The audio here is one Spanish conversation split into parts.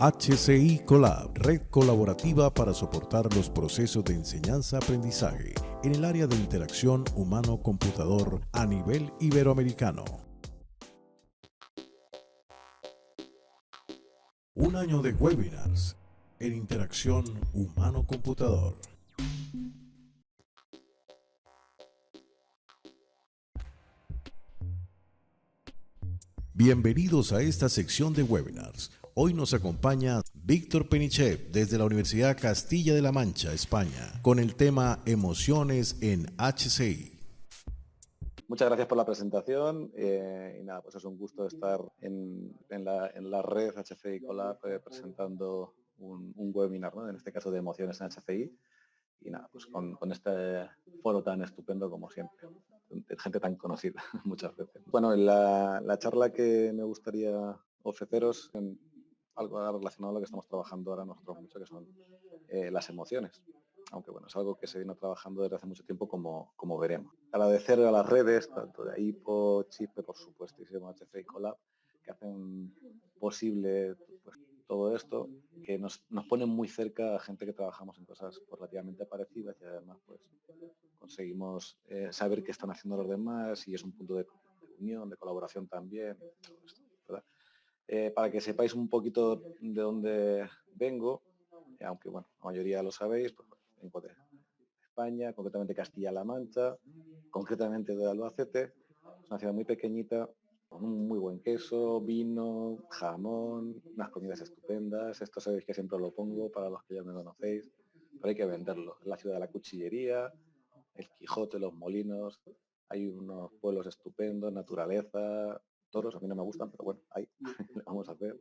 HCI Colab, red colaborativa para soportar los procesos de enseñanza-aprendizaje en el área de interacción humano-computador a nivel iberoamericano. Un año de webinars en interacción humano-computador. Bienvenidos a esta sección de webinars. Hoy nos acompaña Víctor Penichev desde la Universidad Castilla de la Mancha, España, con el tema Emociones en HCI. Muchas gracias por la presentación y nada, pues es un gusto estar en la red HCI Colab presentando un webinar, ¿no? En este caso de emociones en HCI y nada, pues con este foro tan estupendo como siempre, gente tan conocida muchas veces. Bueno, la charla que me gustaría ofreceros en algo relacionado a lo que estamos trabajando ahora nosotros mucho, que son las emociones. Aunque bueno, es algo que se viene trabajando desde hace mucho tiempo como veremos. Agradecer a las redes, tanto de IPO, Chispe, por supuesto, y HCI Colab, que hacen posible pues, todo esto, que nos ponen muy cerca a gente que trabajamos en cosas pues, relativamente parecidas y además pues conseguimos saber qué están haciendo los demás y es un punto de unión, de colaboración también, todo esto, ¿verdad? Para que sepáis un poquito de dónde vengo, aunque bueno, la mayoría lo sabéis, pues vengo de España, concretamente Castilla-La Mancha, concretamente de Albacete. Es una ciudad muy pequeñita, con un muy buen queso, vino, jamón, unas comidas estupendas. Esto sabéis que siempre lo pongo para los que ya me conocéis, pero hay que venderlo. Es la ciudad de la cuchillería, el Quijote, los molinos, hay unos pueblos estupendos, naturaleza, toros, a mí no me gustan, pero bueno, ahí lo vamos a hacer.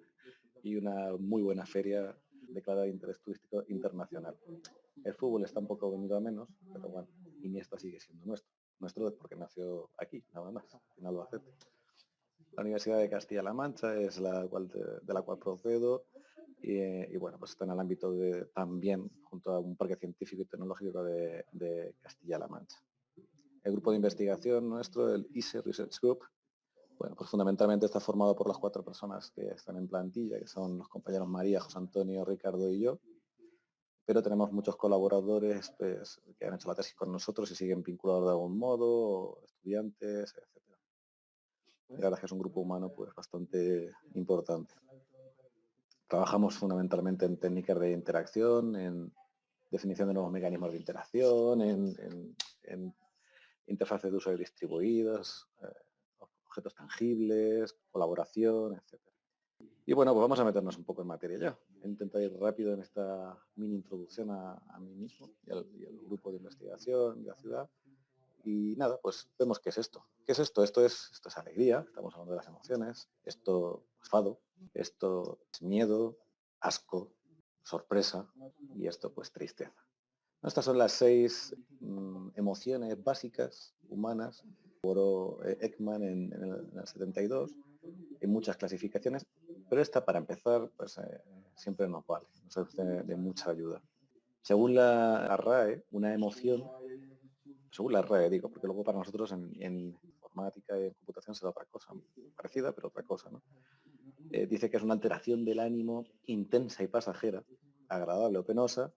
Y una muy buena feria declarada de interés turístico internacional. El fútbol está un poco venido a menos, pero bueno, Iniesta sigue siendo nuestro. Nuestro porque nació aquí, nada más, en Albacete. La Universidad de Castilla-La Mancha es de la cual procedo y bueno, pues está en el ámbito de también junto a un parque científico y tecnológico de Castilla-La Mancha. El grupo de investigación nuestro, el ISE Research Group, bueno, pues fundamentalmente está formado por las 4 personas que están en plantilla, que son los compañeros María, José Antonio, Ricardo y yo, pero tenemos muchos colaboradores pues, que han hecho la tesis con nosotros y siguen vinculados de algún modo, estudiantes, etc. La verdad es que es un grupo humano pues, bastante importante. Trabajamos fundamentalmente en técnicas de interacción, en definición de nuevos mecanismos de interacción, en interfaces de usuario distribuidos, objetos tangibles, colaboración, etc. Y bueno, pues vamos a meternos un poco en materia ya. He intentado ir rápido en esta mini introducción a mí mismo y al grupo de investigación de la ciudad. Y nada, pues vemos qué es esto. ¿Qué es esto? Esto es alegría, estamos hablando de las emociones, esto es fado, esto es miedo, asco, sorpresa y esto pues tristeza. Estas son las 6 emociones básicas humanas, por Ekman en el 72, en muchas clasificaciones, pero esta para empezar pues siempre nos vale, nos es de mucha ayuda. Según la RAE, una emoción, según la RAE digo, porque luego para nosotros en informática y en computación será otra cosa, parecida pero otra cosa, ¿no? Dice que es una alteración del ánimo intensa y pasajera, agradable o penosa,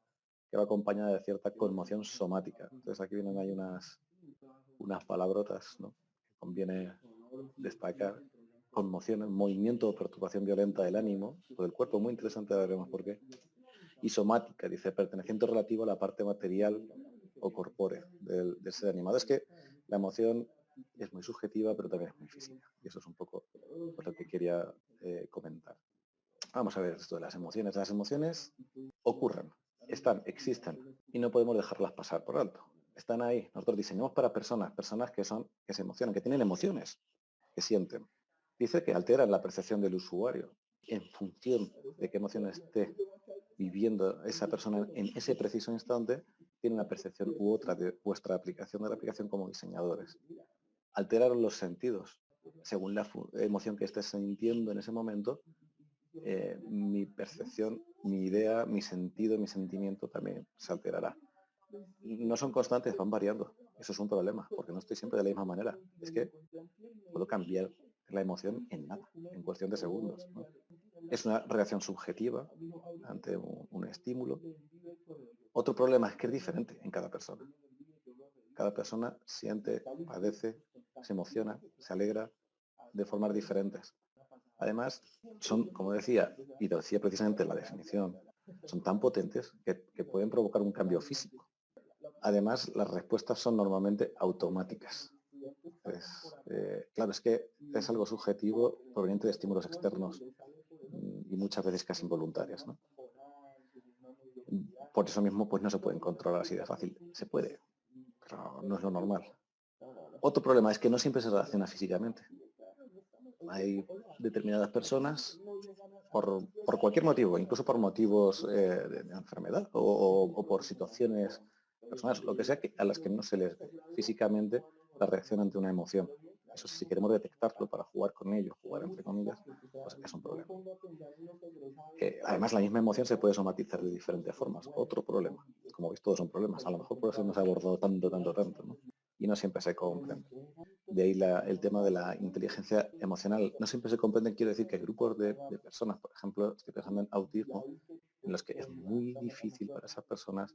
que va acompañada de cierta conmoción somática. Entonces aquí vienen ahí unas palabrotas, ¿no? Que conviene destacar. Conmoción, movimiento o perturbación violenta del ánimo o del cuerpo, muy interesante, veremos por qué. Y somática, dice, perteneciente relativo a la parte material o corpórea del ser animado. Es que la emoción es muy subjetiva, pero también es muy física. Y eso es un poco pues, lo que quería comentar. Vamos a ver esto de las emociones. Las emociones ocurren, están, existen y no podemos dejarlas pasar por alto. Están ahí. Nosotros diseñamos para personas que se emocionan, que tienen emociones, que sienten. Dice que alteran la percepción del usuario en función de qué emociones esté viviendo esa persona en ese preciso instante, tiene una percepción u otra de vuestra aplicación de la aplicación como diseñadores. Alteraron los sentidos. Según la emoción que estés sintiendo en ese momento, mi percepción, mi idea, mi sentido, mi sentimiento también se alterará. No son constantes, van variando. Eso es un problema, porque no estoy siempre de la misma manera. Es que puedo cambiar la emoción en nada, en cuestión de segundos, ¿no? Es una reacción subjetiva ante un estímulo. Otro problema es que es diferente en cada persona. Cada persona siente, padece, se emociona, se alegra de formas diferentes. Además, son, como decía, y lo decía precisamente en la definición, son tan potentes que pueden provocar un cambio físico. Además, las respuestas son normalmente automáticas. Claro, es que es algo subjetivo proveniente de estímulos externos y muchas veces casi involuntarias, ¿no? Por eso mismo pues no se pueden controlar así de fácil. Se puede, pero no es lo normal. Otro problema es que no siempre se relaciona físicamente. Hay determinadas personas, por cualquier motivo, incluso por motivos de enfermedad o por situaciones personales, lo que sea, a las que no se les ve físicamente la reacción ante una emoción. Eso si queremos detectarlo para jugar con ello, jugar entre comillas, pues es un problema. Además, la misma emoción se puede somatizar de diferentes formas. Otro problema. Como veis, todos son problemas. A lo mejor por eso hemos abordado tanto, ¿no? Y no siempre se comprende. De ahí el tema de la inteligencia emocional. No siempre se comprende, quiero decir que hay grupos de personas, por ejemplo, estoy pensando en autismo, en los que es muy difícil para esas personas,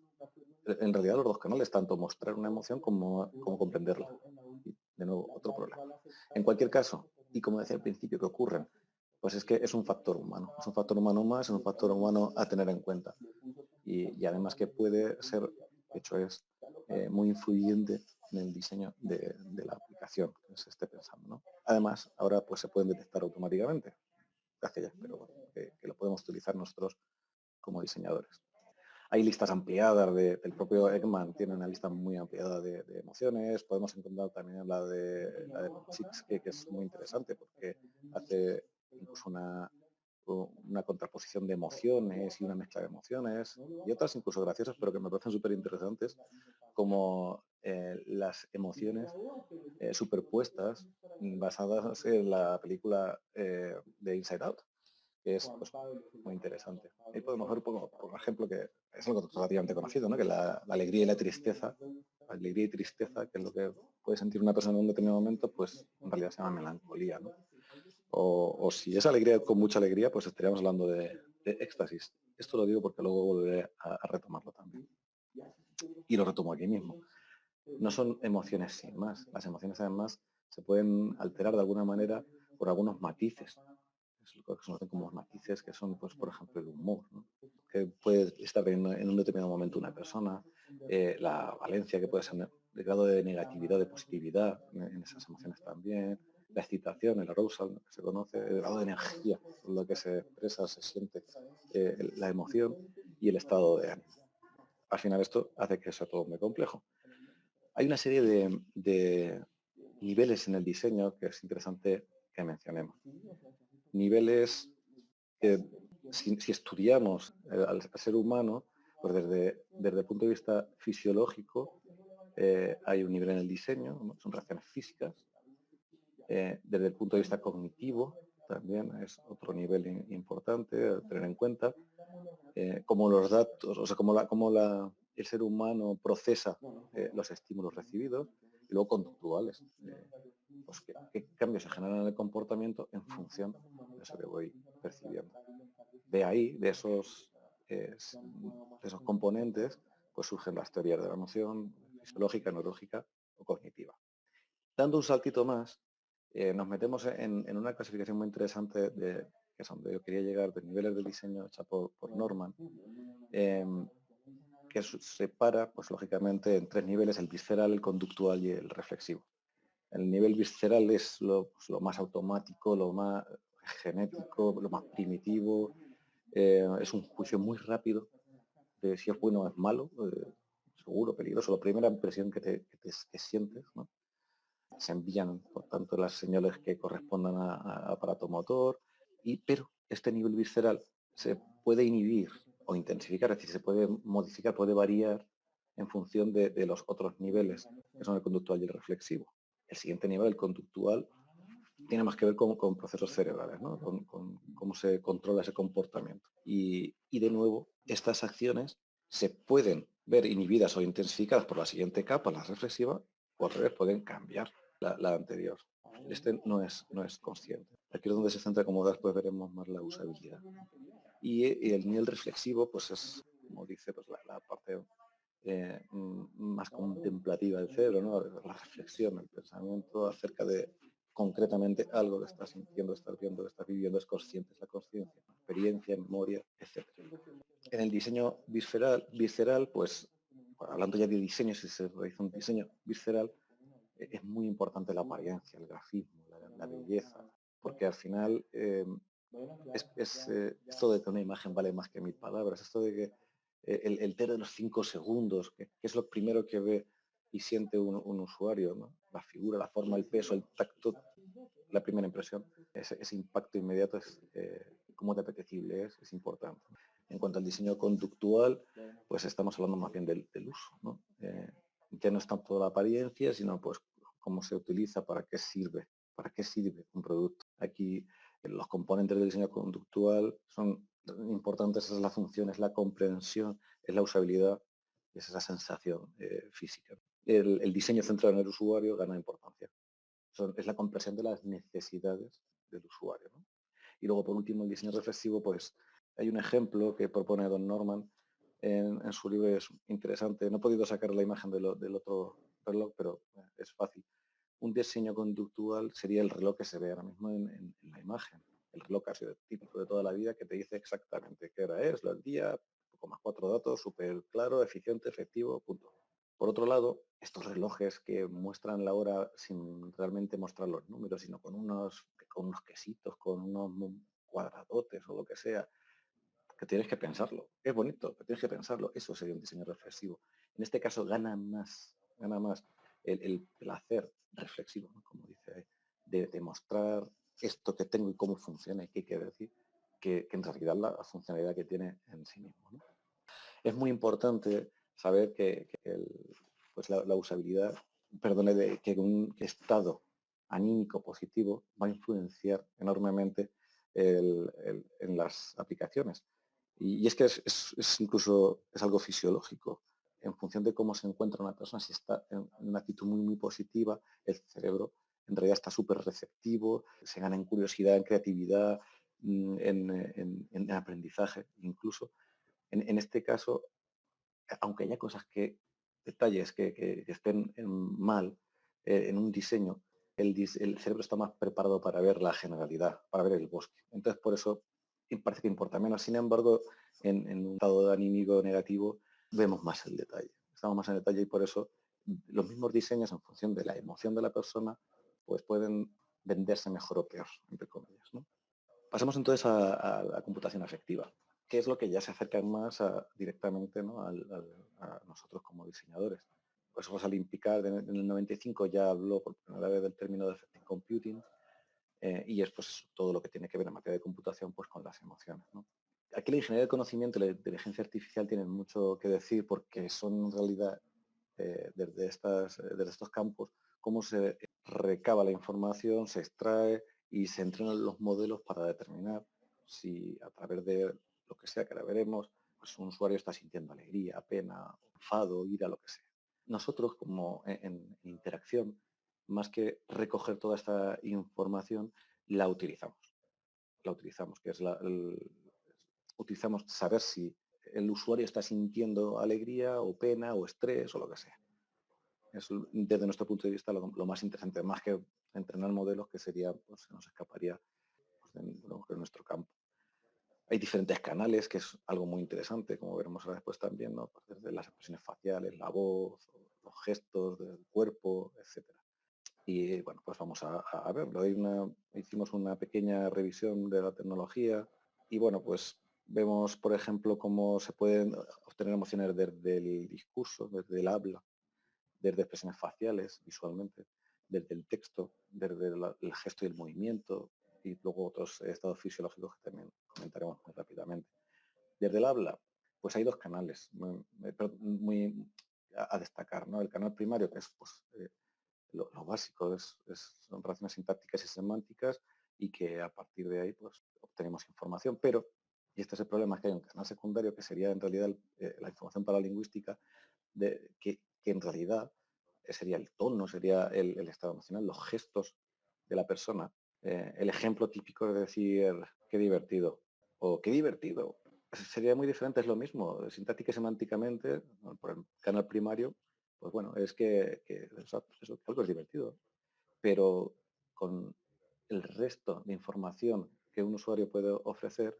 en realidad los dos canales, tanto mostrar una emoción como comprenderla. Y de nuevo, otro problema. En cualquier caso, y como decía al principio, que ocurren, pues es que es un factor humano. Es un factor humano más, es un factor humano a tener en cuenta. Y además que puede ser, de hecho es muy influyente en el diseño de la aplicación que se esté pensando, ¿no? Además, ahora pues se pueden detectar automáticamente, hace ya, pero bueno, que lo podemos utilizar nosotros como diseñadores. Hay listas ampliadas del propio Ekman, tiene una lista muy ampliada de emociones. Podemos encontrar también la de Chicks, que es muy interesante porque hace incluso una contraposición de emociones y una mezcla de emociones y otras incluso graciosas, pero que me parecen súper interesantes, como las emociones superpuestas basadas en la película de Inside Out, que es pues, muy interesante. Ahí podemos ver, por ejemplo, que es algo relativamente conocido, ¿no? Que la alegría y la tristeza, que es lo que puede sentir una persona en un determinado momento, pues en realidad se llama melancolía, ¿no? O si es alegría con mucha alegría, pues estaríamos hablando de éxtasis. Esto lo digo porque luego volveré a retomarlo también. Y lo retomo aquí mismo. No son emociones sin más. Las emociones además se pueden alterar de alguna manera por algunos matices. Es lo que se conocen como matices, que son, pues, por ejemplo, el humor, ¿no? Que puede estar en un determinado momento una persona, la valencia, que puede ser el grado de negatividad, de positividad en esas emociones también, la excitación, el arousal, ¿no? Que se conoce, el grado de energía, con lo que se expresa, se siente la emoción y el estado de ánimo. Al final esto hace que sea todo muy complejo. Hay una serie de niveles en el diseño que es interesante que mencionemos. Niveles que si estudiamos al ser humano, pues desde el punto de vista fisiológico hay un nivel en el diseño, ¿no? Son reacciones físicas. Desde el punto de vista cognitivo también es otro nivel importante a tener en cuenta. Como los datos, o sea, como el ser humano procesa los estímulos recibidos, y luego conductuales, pues qué cambios se generan en el comportamiento en función de eso que voy percibiendo. De ahí, de esos componentes, pues surgen las teorías de la emoción fisiológica, neurológica o cognitiva. Dando un saltito más, nos metemos en una clasificación muy interesante que es donde yo quería llegar, de niveles de diseño hecha por Norman, que separa, pues lógicamente, en tres niveles: el visceral, el conductual y el reflexivo. El nivel visceral es lo más automático, lo más genético, lo más primitivo. Es un juicio muy rápido de si es bueno o es malo, seguro, peligroso. La primera impresión que sientes, ¿no? Se envían, por tanto, las señales que correspondan a aparato motor, pero este nivel visceral se puede inhibir o intensificar, es decir, se puede modificar, puede variar en función de los otros niveles, que son el conductual y el reflexivo. El siguiente nivel, el conductual, tiene más que ver con procesos cerebrales, ¿no? Con cómo se controla ese comportamiento. Y de nuevo, estas acciones se pueden ver inhibidas o intensificadas por la siguiente capa, la reflexiva, o al revés, pueden cambiar la anterior. Este no es consciente. Aquí es donde se centra, como después veremos, más la usabilidad. Y el nivel reflexivo, pues es, como dice, pues la parte más contemplativa del cerebro, ¿no? La reflexión, el pensamiento acerca de concretamente algo que estás sintiendo, estás viendo, que estás viviendo, es consciente, es la conciencia, experiencia, memoria, etcétera. En el diseño visceral, pues hablando ya de diseño, si se realiza un diseño visceral, es muy importante la apariencia, el grafismo, la belleza, porque al final esto de que una imagen vale más que 1000 palabras, esto de que el TER de los 5 segundos, que es lo primero que ve y siente un usuario, ¿no? La figura, la forma, el peso, el tacto, la primera impresión, ese impacto inmediato es cómo de apetecible es importante. En cuanto al diseño conductual, pues estamos hablando más bien del uso, ¿no? Ya no es tanto la apariencia, sino pues cómo se utiliza, para qué sirve un producto. Aquí los componentes del diseño conductual son importantes, es la función, es la comprensión, es la usabilidad, es esa sensación física. El diseño centrado en el usuario gana importancia. Es la comprensión de las necesidades del usuario, ¿no? Y luego, por último, el diseño reflexivo, pues hay un ejemplo que propone Don Norman en su libro, es interesante. No he podido sacar la imagen del otro reloj, pero es fácil. Un diseño conductual sería el reloj que se ve ahora mismo en la imagen. El reloj casi típico de toda la vida que te dice exactamente qué hora es, el día, poco más 4 datos, súper claro, eficiente, efectivo, punto. Por otro lado, estos relojes que muestran la hora sin realmente mostrar los números, sino con unos quesitos, con unos cuadradotes o lo que sea, que tienes que pensarlo. Es bonito, pero tienes que pensarlo. Eso sería un diseño reflexivo. En este caso gana más el placer reflexivo, ¿no? Como dice, de mostrar esto que tengo y cómo funciona y qué quiere decir, que en realidad la funcionalidad que tiene en sí mismo, ¿no? Es muy importante saber pues la usabilidad, perdone, que un estado anímico positivo va a influenciar enormemente en las aplicaciones. Y es que es incluso es algo fisiológico. En función de cómo se encuentra una persona, si está en una actitud muy, muy positiva, el cerebro en realidad está súper receptivo, se gana en curiosidad, en creatividad, en aprendizaje incluso. En este caso, aunque haya detalles que estén mal en un diseño, el cerebro está más preparado para ver la generalidad, para ver el bosque. Entonces, por eso parece que importa menos. Sin embargo, en un estado anímico negativo, vemos más el detalle. Estamos más en detalle y por eso los mismos diseños, en función de la emoción de la persona, pues pueden venderse mejor o peor, entre comillas, ¿no? Pasamos entonces a la computación afectiva, que es lo que ya se acerca más directamente, ¿no? a nosotros como diseñadores. Pues Rosalind Picard en el 95 ya habló por primera vez del término de affective computing, y es pues todo lo que tiene que ver en materia de computación pues con las emociones, ¿no? Aquí la ingeniería del conocimiento y la inteligencia artificial tienen mucho que decir porque son en realidad desde estos campos cómo se recaba la información, se extrae y se entrenan los modelos para determinar si a través de lo que sea que ahora veremos, pues un usuario está sintiendo alegría, pena, enfado, ira, lo que sea. Nosotros como en interacción, más que recoger toda esta información, la utilizamos. La utilizamos, que es utilizamos saber si el usuario está sintiendo alegría o pena o estrés o lo que sea. Es desde nuestro punto de vista lo más interesante, más que entrenar modelos que sería, pues se nos escaparía pues, de nuestro campo. Hay diferentes canales, que es algo muy interesante, como veremos ahora después también, ¿no? Pues desde las expresiones faciales, la voz, los gestos del cuerpo, etcétera. Y bueno, pues vamos a verlo. Hicimos una pequeña revisión de la tecnología y bueno, pues vemos, por ejemplo, cómo se pueden obtener emociones desde el discurso, desde el habla, desde expresiones faciales, visualmente, desde el texto, desde el gesto y el movimiento, y luego otros estados fisiológicos que también comentaremos muy rápidamente. Desde el habla, pues hay dos canales muy a destacar, ¿no? El canal primario, que es pues, lo básico, son relaciones sintácticas y semánticas, y que a partir de ahí pues, obtenemos información, pero, y este es el problema, es que hay un canal secundario que sería en realidad la información paralingüística, que en realidad sería el tono, sería el estado emocional, los gestos, de la persona. El ejemplo típico de decir qué divertido o qué divertido. Sería muy diferente, es lo mismo, sintáctica y semánticamente, ¿no? Por el canal primario, pues bueno, es que eso, algo es divertido, pero con el resto de información que un usuario puede ofrecer,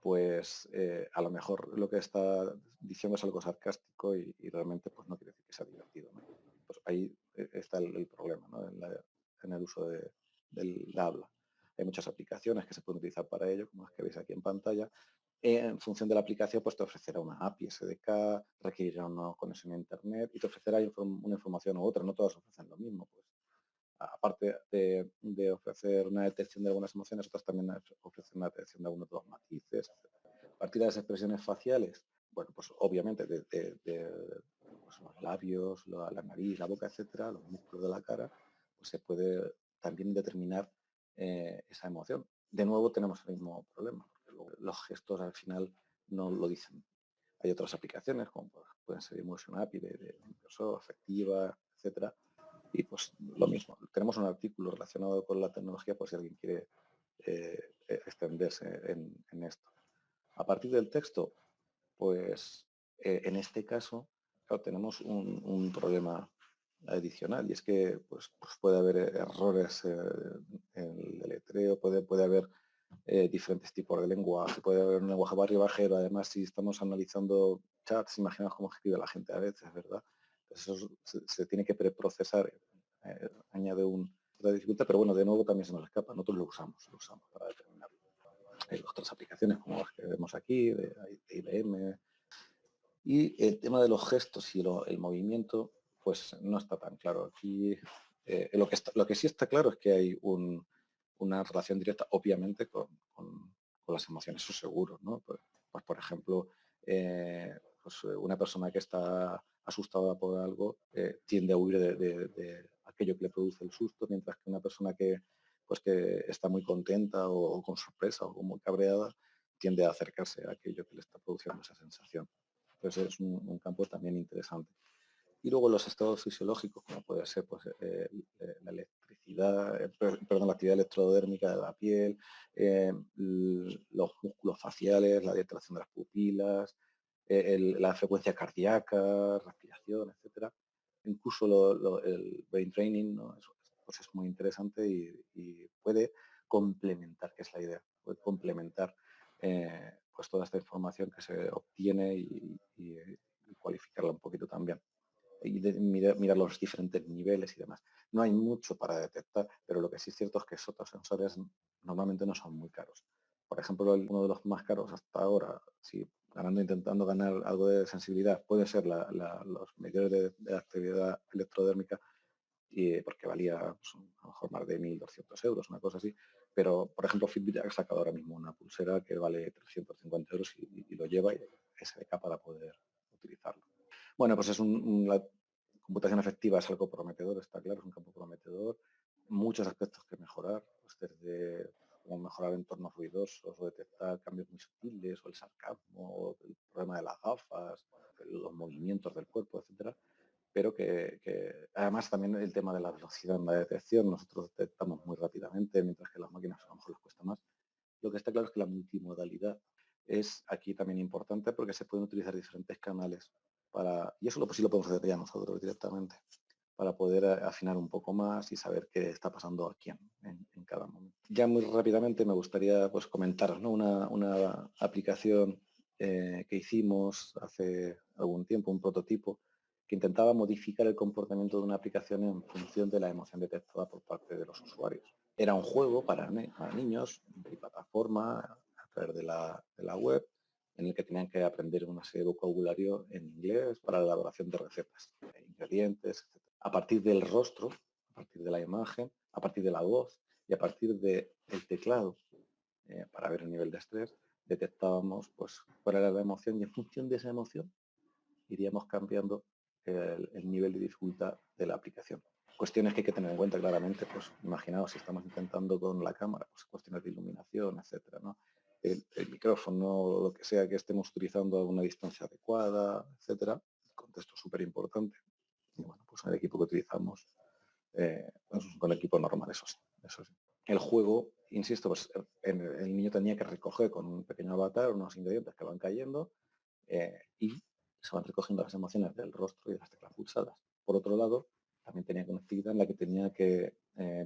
pues a lo mejor lo que está diciendo es algo sarcástico y realmente pues no quiere decir que sea divertido, ¿no? Pues ahí está el problema, ¿no? En el uso del habla. Hay muchas aplicaciones que se pueden utilizar para ello, como las que veis aquí en pantalla. En función de la aplicación, pues te ofrecerá una API SDK, requerirá una conexión a Internet y te ofrecerá una información u otra. No todas ofrecen lo mismo. Pues aparte de ofrecer una detección de algunas emociones, otras también ofrecen una detección de algunos de los matices. A partir de las expresiones faciales, bueno, pues obviamente pues los labios, la nariz, la boca, etcétera, los músculos de la cara, pues se puede también determinar esa emoción. De nuevo tenemos el mismo problema, porque los gestos al final no lo dicen. Hay otras aplicaciones, como pueden ser Emotion API de Microsoft, Afectiva, etcétera, y pues lo mismo, tenemos un artículo relacionado con la tecnología por si alguien quiere extenderse en esto. A partir del texto, pues en este caso, claro, tenemos un problema adicional y es que pues puede haber errores en el deletreo, puede haber diferentes tipos de lenguaje, puede haber un lenguaje barrio bajero, además si estamos analizando chats, imaginaos cómo escribe la gente a veces, ¿verdad? Pues eso se tiene que preprocesar, añade otra dificultad, pero bueno, de nuevo también se nos escapa, nosotros lo usamos para determinarlo. Hay otras aplicaciones como las que vemos aquí, de IBM, y el tema de los gestos y el movimiento, pues no está tan claro. Aquí lo que sí está claro es que hay una relación directa, obviamente, con las emociones, eso seguro, ¿no? Pues, por ejemplo, una persona que está asustada por algo tiende a huir de aquello que le produce el susto, mientras que una persona que está muy contenta o con sorpresa o muy cabreada tiende a acercarse a aquello que le está produciendo esa sensación. Entonces es un campo también interesante. Y luego los estados fisiológicos, como puede ser pues, la electricidad, perdón, la actividad electrodérmica de la piel, los músculos faciales, la dilatación de las pupilas, la frecuencia cardíaca, respiración, etcétera. Incluso el brain training, ¿no? Eso, pues es muy interesante y puede complementar, que es la idea, puede complementar pues toda esta información que se obtiene y cualificarla un poquito también y mirar los diferentes niveles y demás. No hay mucho para detectar, pero lo que sí es cierto es que esos otros sensores normalmente no son muy caros. Por ejemplo, uno de los más caros hasta ahora, si intentando ganar algo de sensibilidad, puede ser los medidores de actividad electrodérmica, porque valía pues, a lo mejor más de 1.200 euros, una cosa así. Pero, por ejemplo, Fitbit ha sacado ahora mismo una pulsera que vale 350 euros y lo lleva y es SDK para poder utilizarlo. Bueno, pues la computación efectiva es algo prometedor, está claro, es un campo prometedor. Muchos aspectos que mejorar, pues desde cómo mejorar entornos ruidosos o detectar cambios muy sutiles o el sarcasmo, o el problema de las gafas, los movimientos del cuerpo, etcétera. Pero que además también el tema de la velocidad en la detección, nosotros detectamos muy rápidamente, mientras que las máquinas a lo mejor les cuesta más. Lo que está claro es que la multimodalidad es aquí también importante porque se pueden utilizar diferentes canales y eso sí lo podemos hacer ya nosotros directamente, para poder afinar un poco más y saber qué está pasando a quién en cada momento. Ya muy rápidamente me gustaría pues, comentaros, ¿no? una aplicación que hicimos hace algún tiempo, un prototipo, que intentaba modificar el comportamiento de una aplicación en función de la emoción detectada por parte de los usuarios. Era un juego para niños, plataforma, a través de la web, en el que tenían que aprender una serie de vocabulario en inglés para la elaboración de recetas, ingredientes, etc. A partir del rostro, a partir de la imagen, a partir de la voz y a partir del teclado, para ver el nivel de estrés, detectábamos pues, cuál era la emoción y en función de esa emoción iríamos cambiando el nivel de dificultad de la aplicación. Cuestiones que hay que tener en cuenta claramente, pues imaginaos si estamos intentando con la cámara, pues cuestiones de iluminación, etcétera, ¿no? El micrófono, lo que sea que estemos utilizando a una distancia adecuada, etcétera. El contexto es súper importante. Y bueno, pues el equipo que utilizamos, pues, con el equipo normal, eso sí. eso sí. El juego, insisto, pues el niño tenía que recoger con un pequeño avatar unos ingredientes que van cayendo y se van recogiendo las emociones del rostro y de las teclas pulsadas. Por otro lado, también tenía conectividad en la que tenía que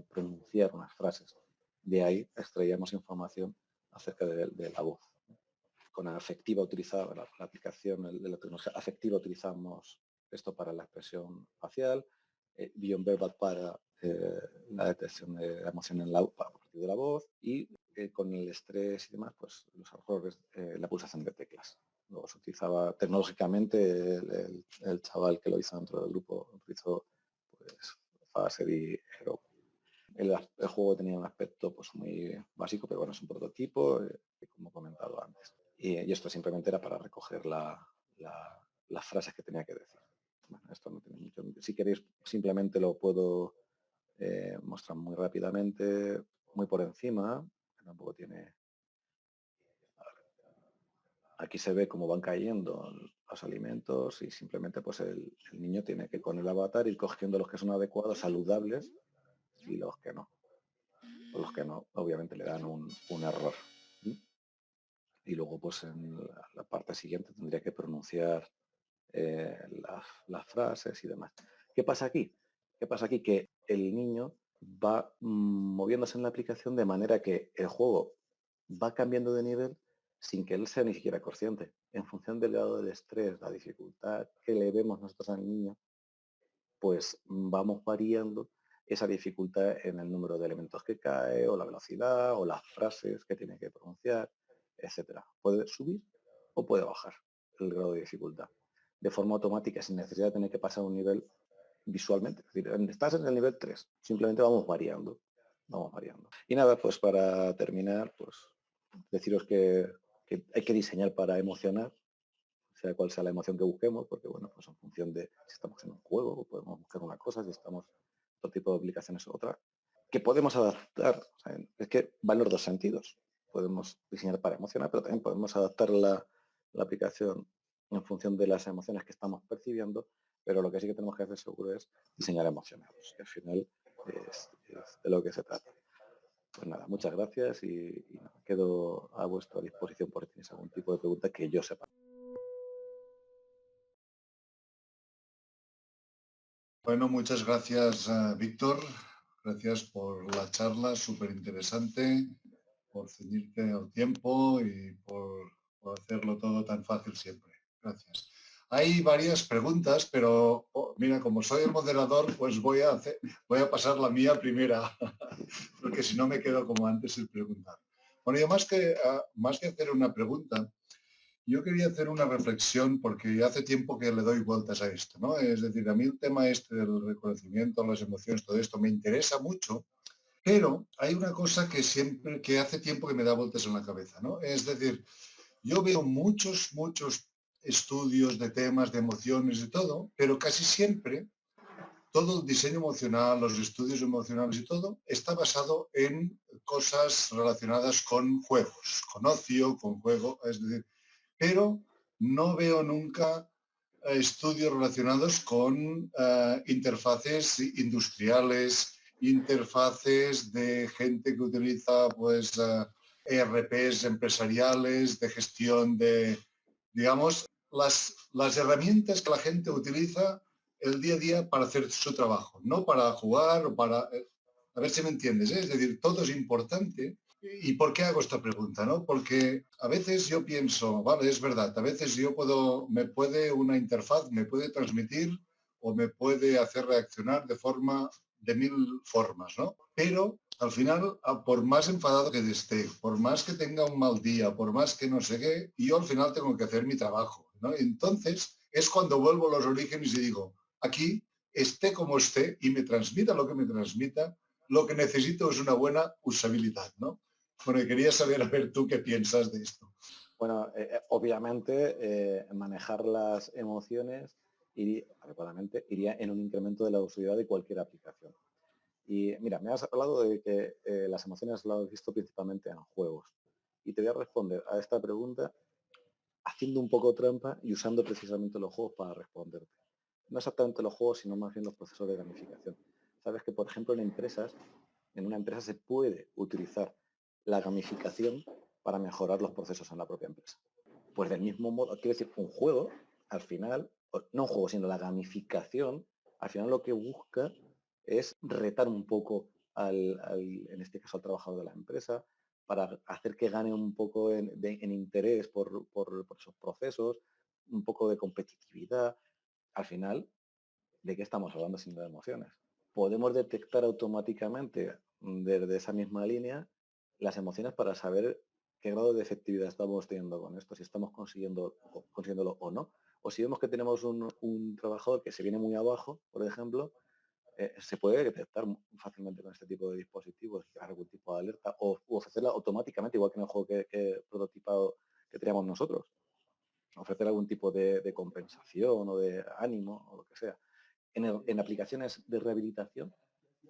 pronunciar unas frases. De ahí extraíamos información acerca de la voz. Con afectiva utilizaba la aplicación de la tecnología afectiva utilizamos esto para la expresión facial, Beyond Verbal para la detección de la emoción a partir de la voz y con el estrés y demás, pues los errores, la pulsación de teclas. Luego se utilizaba tecnológicamente el chaval que lo hizo dentro del grupo, utilizó pues Phaser y Hero. El juego tenía un aspecto pues muy básico, pero bueno, es un prototipo, como he comentado antes. Y esto simplemente era para recoger las frases que tenía que decir. Bueno, esto no tiene mucho. Si queréis, simplemente lo puedo mostrar muy rápidamente, muy por encima, que tampoco tiene. Aquí se ve cómo van cayendo los alimentos y simplemente pues el niño tiene que con el avatar ir cogiendo los que son adecuados, saludables y los que no. Los que no, obviamente le dan un error. Y luego pues en la parte siguiente tendría que pronunciar las frases y demás. ¿Qué pasa aquí? ¿Qué pasa aquí? Que el niño va moviéndose en la aplicación de manera que el juego va cambiando de nivel sin que él sea ni siquiera consciente. En función del grado del estrés, la dificultad que le vemos nosotros al niño, pues vamos variando esa dificultad en el número de elementos que cae, o la velocidad, o las frases que tiene que pronunciar, etcétera. Puede subir o puede bajar el grado de dificultad de forma automática, sin necesidad de tener que pasar un nivel visualmente. Es decir, estás en el nivel 3, simplemente vamos variando. Vamos variando. Y nada, pues para terminar, pues deciros que hay que diseñar para emocionar, sea cual sea la emoción que busquemos, porque bueno, pues en función de si estamos en un juego, podemos buscar una cosa, si estamos en otro tipo de aplicaciones otra, que podemos adaptar, o sea, es que van los dos sentidos. Podemos diseñar para emocionar, pero también podemos adaptar la aplicación en función de las emociones que estamos percibiendo, pero lo que sí que tenemos que hacer seguro es diseñar emocionados, que al final es de lo que se trata. Pues nada, muchas gracias y nada, quedo a vuestra disposición por si tenéis algún tipo de pregunta que yo sepa. Bueno, muchas gracias, Víctor. Gracias por la charla, súper interesante, por ceñirte al tiempo y por hacerlo todo tan fácil siempre. Gracias. Hay varias preguntas, pero mira, como soy el moderador, pues voy a pasar la mía primera, porque si no me quedo como antes el preguntar. Bueno, yo más que hacer una pregunta, yo quería hacer una reflexión porque hace tiempo que le doy vueltas a esto, ¿no? Es decir, a mí el tema este del reconocimiento, las emociones, todo esto me interesa mucho, pero hay una cosa que hace tiempo que me da vueltas en la cabeza, ¿no? Es decir, yo veo muchos estudios de temas, de emociones y todo, pero casi siempre todo el diseño emocional, los estudios emocionales y todo, está basado en cosas relacionadas con juegos, con ocio, con juego, es decir, pero no veo nunca estudios relacionados con interfaces industriales, interfaces de gente que utiliza pues ERPs empresariales, de gestión de, digamos, las herramientas que la gente utiliza el día a día para hacer su trabajo, no para jugar o para... a ver si me entiendes, ¿eh? Es decir, todo es importante. ¿Y por qué hago esta pregunta? ¿No? Porque a veces yo pienso, vale, es verdad, a veces me puede una interfaz, me puede transmitir o me puede hacer reaccionar de mil formas, ¿no? Pero al final, por más enfadado que esté, por más que tenga un mal día, por más que no sé qué, yo al final tengo que hacer mi trabajo, ¿no? Entonces es cuando vuelvo a los orígenes y digo, aquí, esté como esté y me transmita lo que me transmita, lo que necesito es una buena usabilidad, ¿no? Bueno, quería saber, a ver, tú qué piensas de esto. Bueno, obviamente manejar las emociones adecuadamente iría en un incremento de la usabilidad de cualquier aplicación. Y mira, me has hablado de que las emociones las has visto principalmente en juegos. Y te voy a responder a esta pregunta haciendo un poco trampa y usando precisamente los juegos para responderte. No exactamente los juegos, sino más bien los procesos de gamificación. Sabes que, por ejemplo, en empresas en una empresa se puede utilizar la gamificación para mejorar los procesos en la propia empresa. Pues del mismo modo, quiero decir, un juego, al final, no un juego, sino la gamificación, al final lo que busca es retar un poco en este caso, al trabajador de la empresa, para hacer que gane un poco en interés por esos procesos, un poco de competitividad. Al final, ¿de qué estamos hablando sino de emociones? Podemos detectar automáticamente desde esa misma línea las emociones para saber qué grado de efectividad estamos teniendo con esto, si estamos consiguiéndolo o no. O si vemos que tenemos un trabajador que se viene muy abajo, por ejemplo, se puede detectar fácilmente con este tipo de dispositivos, algún tipo de alerta, o ofrecerla automáticamente, igual que en el juego que prototipado que teníamos nosotros. Ofrecer algún tipo de compensación o de ánimo o lo que sea. En aplicaciones de rehabilitación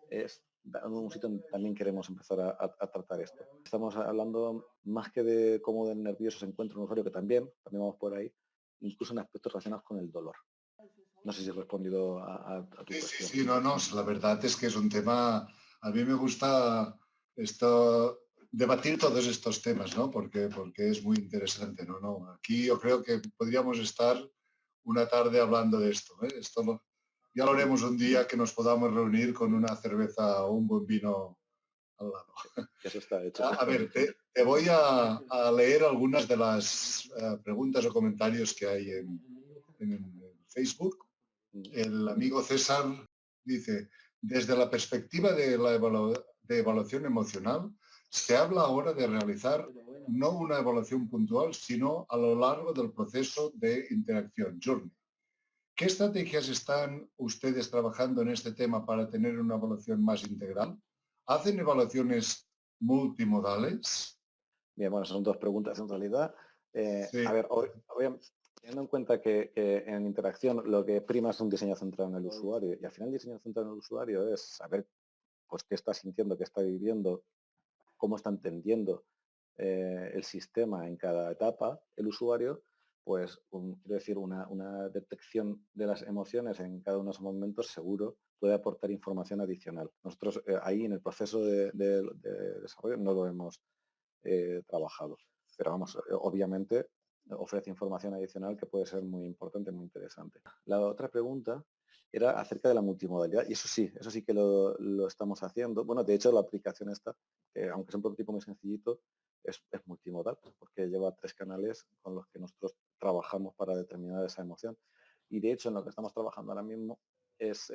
es un sitio donde también queremos empezar a tratar esto. Estamos hablando más que de cómo de nervioso se encuentra un usuario, que también vamos por ahí, incluso en aspectos relacionados con el dolor. No sé si he respondido a tu Sí, sí, cuestión. sí, no, no, la verdad es que es un tema, a mí me gusta esto, debatir todos estos temas, ¿no? Porque es muy interesante, ¿no? No, aquí yo creo que podríamos estar una tarde hablando de esto, ¿eh? Ya lo haremos un día que nos podamos reunir con una cerveza o un buen vino al lado. Eso está hecho. A ver, te voy a leer algunas de las preguntas o comentarios que hay en Facebook. El amigo César dice, desde la perspectiva de la de evaluación emocional, se habla ahora de realizar no una evaluación puntual, sino a lo largo del proceso de interacción, journey. ¿Qué estrategias están ustedes trabajando en este tema para tener una evaluación más integral? ¿Hacen evaluaciones multimodales? Bien, bueno, son dos preguntas en realidad. Sí, A ver, obviamente, teniendo en cuenta que en interacción lo que prima es un diseño centrado en el usuario, y al final el diseño centrado en el usuario es saber pues qué está sintiendo, qué está viviendo, cómo está entendiendo el sistema en cada etapa, el usuario, pues quiero decir, una detección de las emociones en cada uno de esos momentos seguro puede aportar información adicional. Nosotros ahí en el proceso de desarrollo no lo hemos trabajado. Pero vamos, obviamente ofrece información adicional que puede ser muy importante, muy interesante. La otra pregunta era acerca de la multimodalidad, y eso sí que lo estamos haciendo. Bueno, de hecho la aplicación esta, que aunque es un prototipo muy sencillito, es multimodal, porque lleva 3 canales con los que nosotros trabajamos para determinar esa emoción. Y de hecho en lo que estamos trabajando ahora mismo que es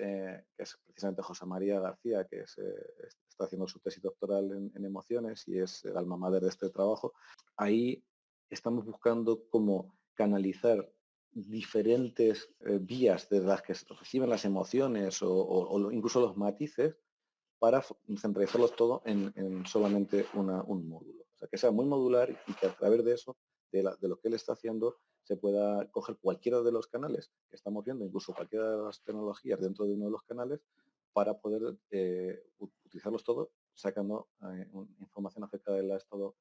precisamente José María García, que está haciendo su tesis doctoral en emociones y es el alma mater de este trabajo. Ahí estamos buscando cómo canalizar diferentes vías de las que se reciben las emociones o incluso los matices para centralizarlos todo en solamente un módulo. O sea, que sea muy modular y que a través de eso, de lo que él está haciendo, se pueda coger cualquiera de los canales que estamos viendo, incluso cualquiera de las tecnologías dentro de uno de los canales, para poder utilizarlos todos, sacando información acerca del estado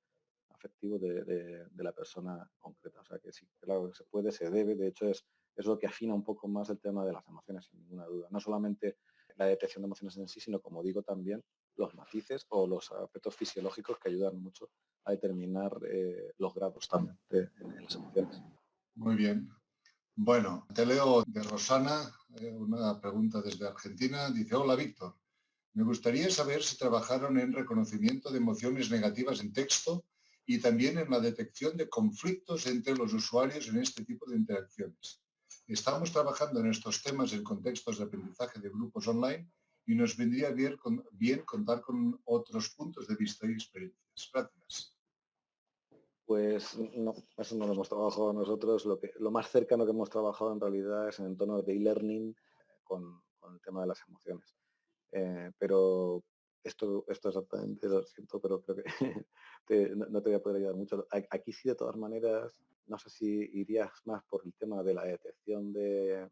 afectivo de la persona concreta. O sea que sí, claro que se puede, se debe, de hecho es lo que afina un poco más el tema de las emociones, sin ninguna duda. No solamente la detección de emociones en sí, sino como digo también los matices o los aspectos fisiológicos que ayudan mucho a determinar los grados también en las emociones. muy bien. Bueno, te leo de Rosana, una pregunta desde Argentina. Dice, hola Víctor, me gustaría saber si trabajaron en reconocimiento de emociones negativas en texto y también en la detección de conflictos entre los usuarios en este tipo de interacciones. Estamos trabajando en estos temas en contextos de aprendizaje de grupos online y nos vendría bien contar con otros puntos de vista y experiencias. Gracias. Pues no, eso no lo hemos trabajado nosotros. Lo más cercano que hemos trabajado en realidad es en el tono de e-learning con el tema de las emociones. Pero esto exactamente lo siento, pero creo que no te voy a poder ayudar mucho. Aquí sí, de todas maneras, no sé si irías más por el tema de la detección de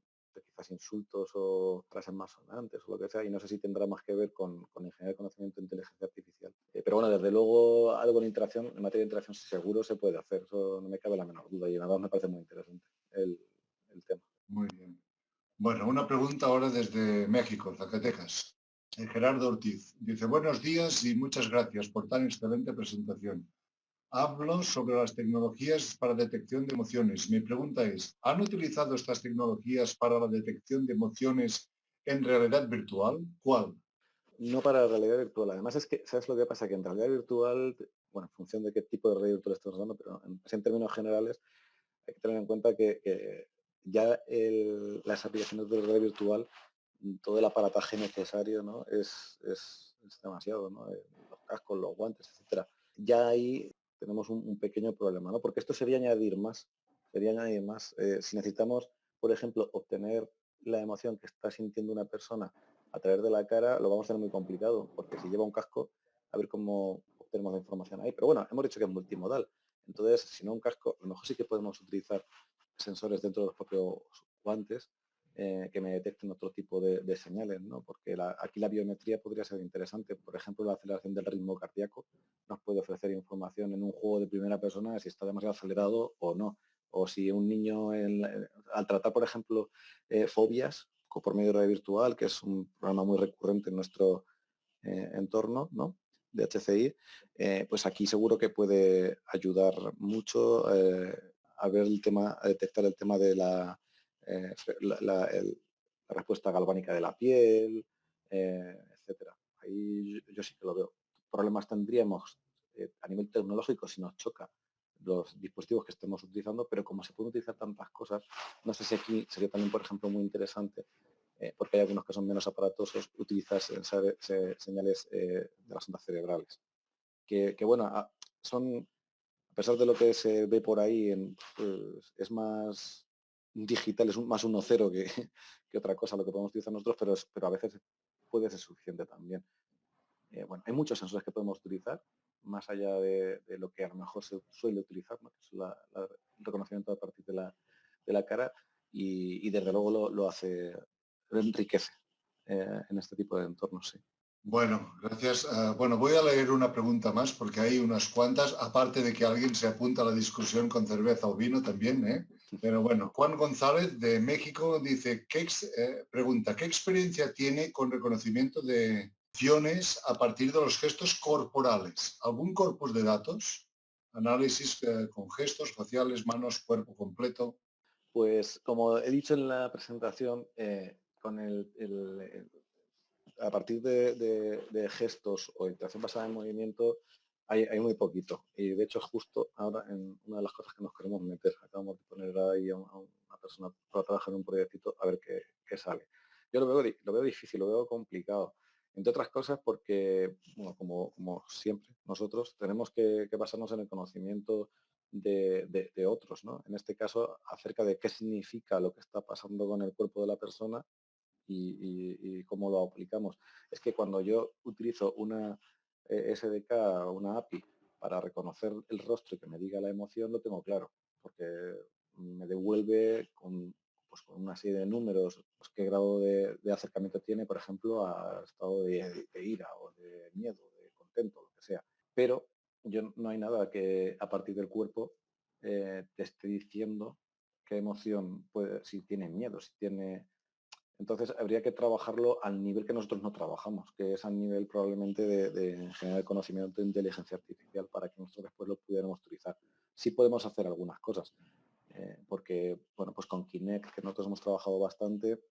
quizás insultos o frases más sonantes o lo que sea, y no sé si tendrá más que ver con ingeniería de conocimiento e inteligencia artificial. Pero bueno, desde luego algo en interacción, en materia de interacción seguro se puede hacer, eso no me cabe la menor duda y nada más me parece muy interesante el tema. Muy bien. Bueno, una pregunta ahora desde México, Zacatecas. Gerardo Ortiz. Dice, buenos días y muchas gracias por tan excelente presentación. Hablo sobre las tecnologías para detección de emociones. Mi pregunta es, ¿han utilizado estas tecnologías para la detección de emociones en realidad virtual? ¿Cuál? No para realidad virtual. Además es que, ¿sabes lo que pasa? Que en realidad virtual, bueno, en función de qué tipo de realidad virtual estamos hablando, pero en términos generales hay que tener en cuenta que ya las aplicaciones de realidad virtual, todo el aparataje necesario, ¿no? Es demasiado, ¿no? Los cascos, los guantes, etcétera. Ya ahí tenemos un pequeño problema, ¿no? Porque esto sería añadir más. Si necesitamos, por ejemplo, obtener la emoción que está sintiendo una persona a través de la cara, lo vamos a tener muy complicado, porque si lleva un casco, a ver cómo obtenemos la información ahí. Pero bueno, hemos dicho que es multimodal. Entonces, si no un casco, a lo mejor sí que podemos utilizar sensores dentro de los propios guantes que me detecten otro tipo de señales, ¿no? Porque aquí la biometría podría ser interesante. Por ejemplo, la aceleración del ritmo cardíaco nos puede ofrecer información en un juego de primera persona de si está demasiado acelerado o no. O si un niño, al tratar, por ejemplo, fobias por medio de realidad virtual, que es un programa muy recurrente en nuestro entorno, ¿no? De HCI, pues aquí seguro que puede ayudar mucho a ver el tema, a detectar el tema de la respuesta galvánica de la piel, etcétera. Ahí yo sí que lo veo. Problemas tendríamos a nivel tecnológico si nos choca los dispositivos que estemos utilizando, pero como se pueden utilizar tantas cosas, no sé si aquí sería también, por ejemplo, muy interesante porque hay algunos que son menos aparatosos, utilizar señales de las ondas cerebrales. Bueno, son, a pesar de lo que se ve por ahí, pues, es más digital, es más 1-0 que otra cosa lo que podemos utilizar nosotros, pero a veces puede ser suficiente también. Bueno, hay muchos sensores que podemos utilizar, más allá de lo que a lo mejor se suele utilizar, ¿no? Que es el reconocimiento a partir de la cara, y desde luego lo hace, lo enriquece en este tipo de entornos, sí. Bueno, gracias. Bueno, voy a leer una pregunta más porque hay unas cuantas, aparte de que alguien se apunta a la discusión con cerveza o vino también, ¿eh? Pero bueno, Juan González de México dice, pregunta, ¿qué experiencia tiene con reconocimiento de acciones a partir de los gestos corporales? ¿Algún corpus de datos? Análisis con gestos faciales, manos, cuerpo completo. Pues como he dicho en la presentación, con a partir de gestos o interacción basada en movimiento hay muy poquito. Y de hecho justo ahora en una de las cosas que nos queremos meter, acabamos de poner ahí a una persona para trabajar en un proyectito a ver qué sale. Yo lo veo difícil, lo veo complicado. Entre otras cosas porque, bueno, como siempre, nosotros tenemos que basarnos en el conocimiento de otros, ¿no? En este caso, acerca de qué significa lo que está pasando con el cuerpo de la persona y cómo lo aplicamos. Es que cuando yo utilizo una SDK o una API para reconocer el rostro y que me diga la emoción, lo tengo claro, porque me devuelve pues, con una serie de números, pues, qué grado de acercamiento tiene, por ejemplo, a estado de ira o de miedo, de contento, lo que sea. Pero yo no hay nada que a partir del cuerpo te esté diciendo qué emoción puede, si tiene miedo, si tiene. Entonces habría que trabajarlo al nivel que nosotros no trabajamos, que es al nivel probablemente de generar conocimiento de inteligencia artificial para que nosotros después lo pudiéramos utilizar. Sí podemos hacer algunas cosas, porque bueno, pues con Kinect, que nosotros hemos trabajado bastante,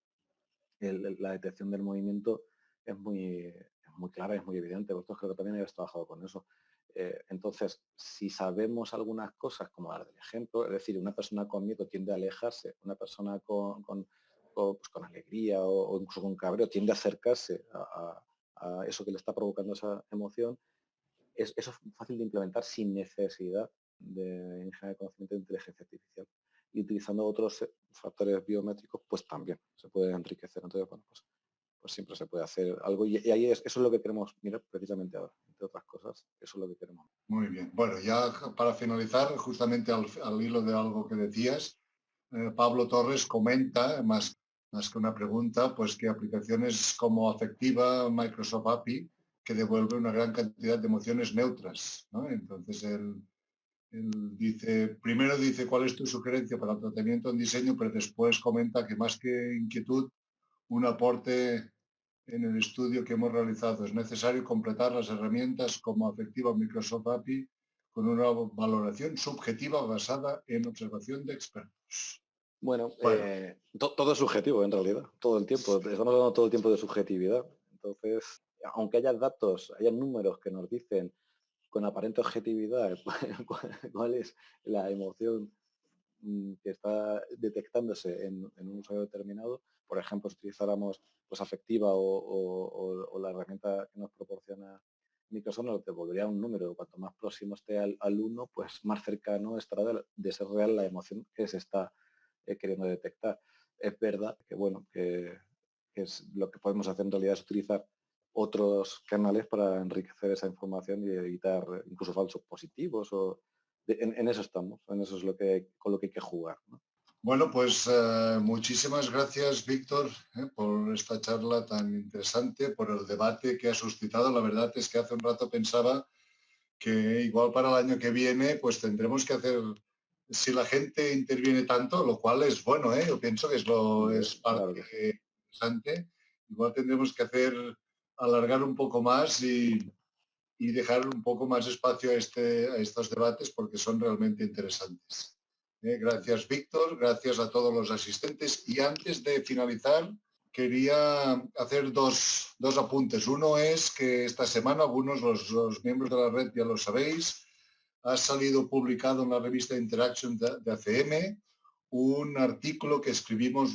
la detección del movimiento es muy clara, es muy evidente. Vosotros creo que también habéis trabajado con eso. Entonces, si sabemos algunas cosas, como la del ejemplo, es decir, una persona con miedo tiende a alejarse, una persona pues, con alegría o incluso con cabreo tiende a acercarse a eso que le está provocando esa emoción, eso es fácil de implementar sin necesidad de ingeniería de conocimiento de inteligencia artificial. Y utilizando otros factores biométricos, pues también se puede enriquecer. Entonces, bueno, pues siempre se puede hacer algo. Y ahí eso es lo que queremos mirar precisamente ahora, entre otras cosas. Eso es lo que queremos. Muy bien. Bueno, ya para finalizar, justamente al hilo de algo que decías, Pablo Torres comenta, más que una pregunta, pues que aplicaciones como Afectiva, Microsoft API, que devuelve una gran cantidad de emociones neutras, ¿no? Entonces él dice, primero dice cuál es tu sugerencia para el tratamiento en diseño, pero después comenta que más que inquietud, un aporte en el estudio que hemos realizado. Es necesario completar las herramientas como Afectiva Microsoft API con una valoración subjetiva basada en observación de expertos. Bueno, Bueno, todo es subjetivo en realidad, todo el tiempo. Estamos hablando todo el tiempo de subjetividad. Entonces, aunque haya datos, haya números que nos dicen con aparente objetividad cuál es la emoción que está detectándose en un usuario determinado, por ejemplo, si utilizáramos pues afectiva o la herramienta que nos proporciona Microsoft, nos devolvería un número. Cuanto más próximo esté al 1, pues más cercano estará de ser real la emoción que se está queriendo detectar. Es verdad que, bueno, que es lo que podemos hacer en realidad es utilizar otros canales para enriquecer esa información y evitar incluso falsos positivos en eso estamos, en eso es con lo que hay que jugar, ¿no? bueno, pues muchísimas gracias, Víctor, por esta charla tan interesante, por el debate que ha suscitado. La verdad es que hace un rato pensaba que igual para el año que viene, pues tendremos que hacer, si la gente interviene tanto, lo cual es bueno, yo pienso que Hombre, es parte claro que sí. interesante, igual tendremos que alargar un poco más y dejar un poco más espacio a estos debates porque son realmente interesantes. Gracias, Víctor, gracias a todos los asistentes. Y antes de finalizar, quería hacer dos apuntes. Uno es que esta semana, algunos los miembros de la red ya lo sabéis, ha salido publicado en la revista Interaction de ACM un artículo que escribimos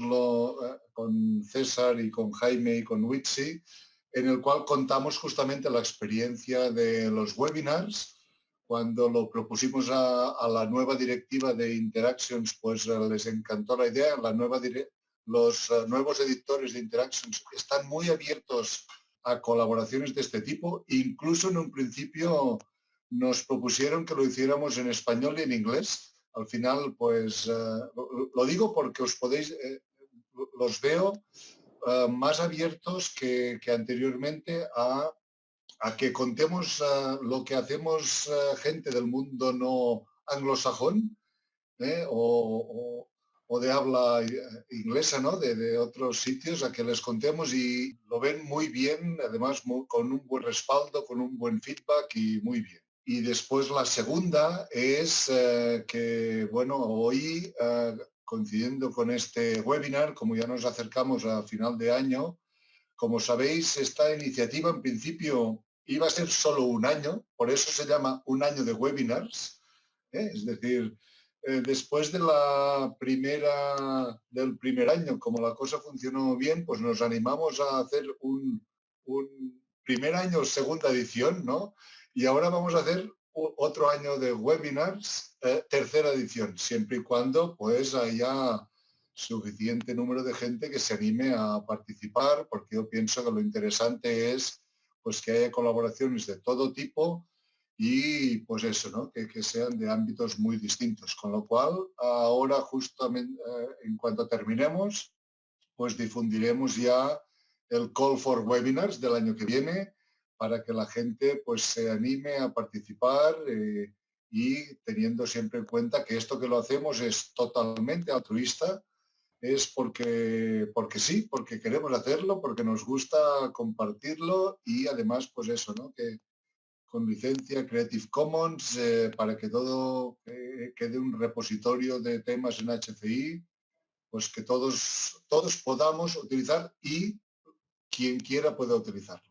con César y con Jaime y con Witsi, en el cual contamos justamente la experiencia de los webinars. Cuando lo propusimos a la nueva directiva de Interactions, pues les encantó la idea. Los nuevos editores de Interactions están muy abiertos a colaboraciones de este tipo. Incluso en un principio nos propusieron que lo hiciéramos en español y en inglés. Al final, pues lo digo porque los veo más abiertos que anteriormente a que contemos lo que hacemos gente del mundo no anglosajón, o de habla inglesa, ¿no? De otros sitios, a que les contemos y lo ven muy bien, además con un buen respaldo, con un buen feedback y muy bien. Y después la segunda es que, bueno, hoy, coincidiendo con este webinar, como ya nos acercamos a final de año, como sabéis, esta iniciativa en principio iba a ser solo un año, por eso se llama un año de webinars. Es decir, después del primer año, como la cosa funcionó bien, pues nos animamos a hacer un primer año, segunda edición, ¿no? Y ahora vamos a hacer otro año de webinars, tercera edición, siempre y cuando pues haya suficiente número de gente que se anime a participar, porque yo pienso que lo interesante es pues que haya colaboraciones de todo tipo y pues eso, ¿no? Que sean de ámbitos muy distintos. Con lo cual, ahora justamente en cuanto terminemos, pues difundiremos ya el Call for Webinars del año que viene para que la gente pues se anime a participar y teniendo siempre en cuenta que esto que lo hacemos es totalmente altruista, es porque sí, porque queremos hacerlo, porque nos gusta compartirlo y además pues eso, ¿no? Que con licencia Creative Commons para que todo quede un repositorio de temas en HCI, pues que todos podamos utilizar y quien quiera pueda utilizarlo.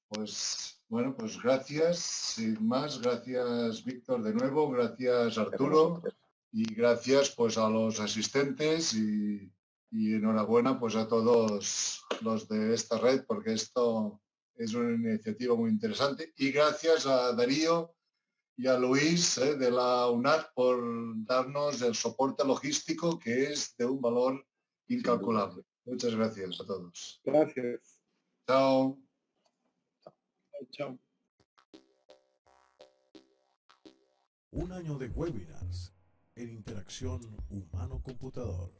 Pues bueno, pues gracias, sin más, gracias Víctor de nuevo, gracias Gracias a Arturo vosotros. y gracias pues a los asistentes y enhorabuena pues a todos los de esta red porque esto es una iniciativa muy interesante y gracias a Darío y a Luis de la UNAD por darnos el soporte logístico que es de un valor Sin duda. incalculable. Muchas gracias a todos. Gracias. Chao. Chao. Un año de webinars en interacción humano-computador.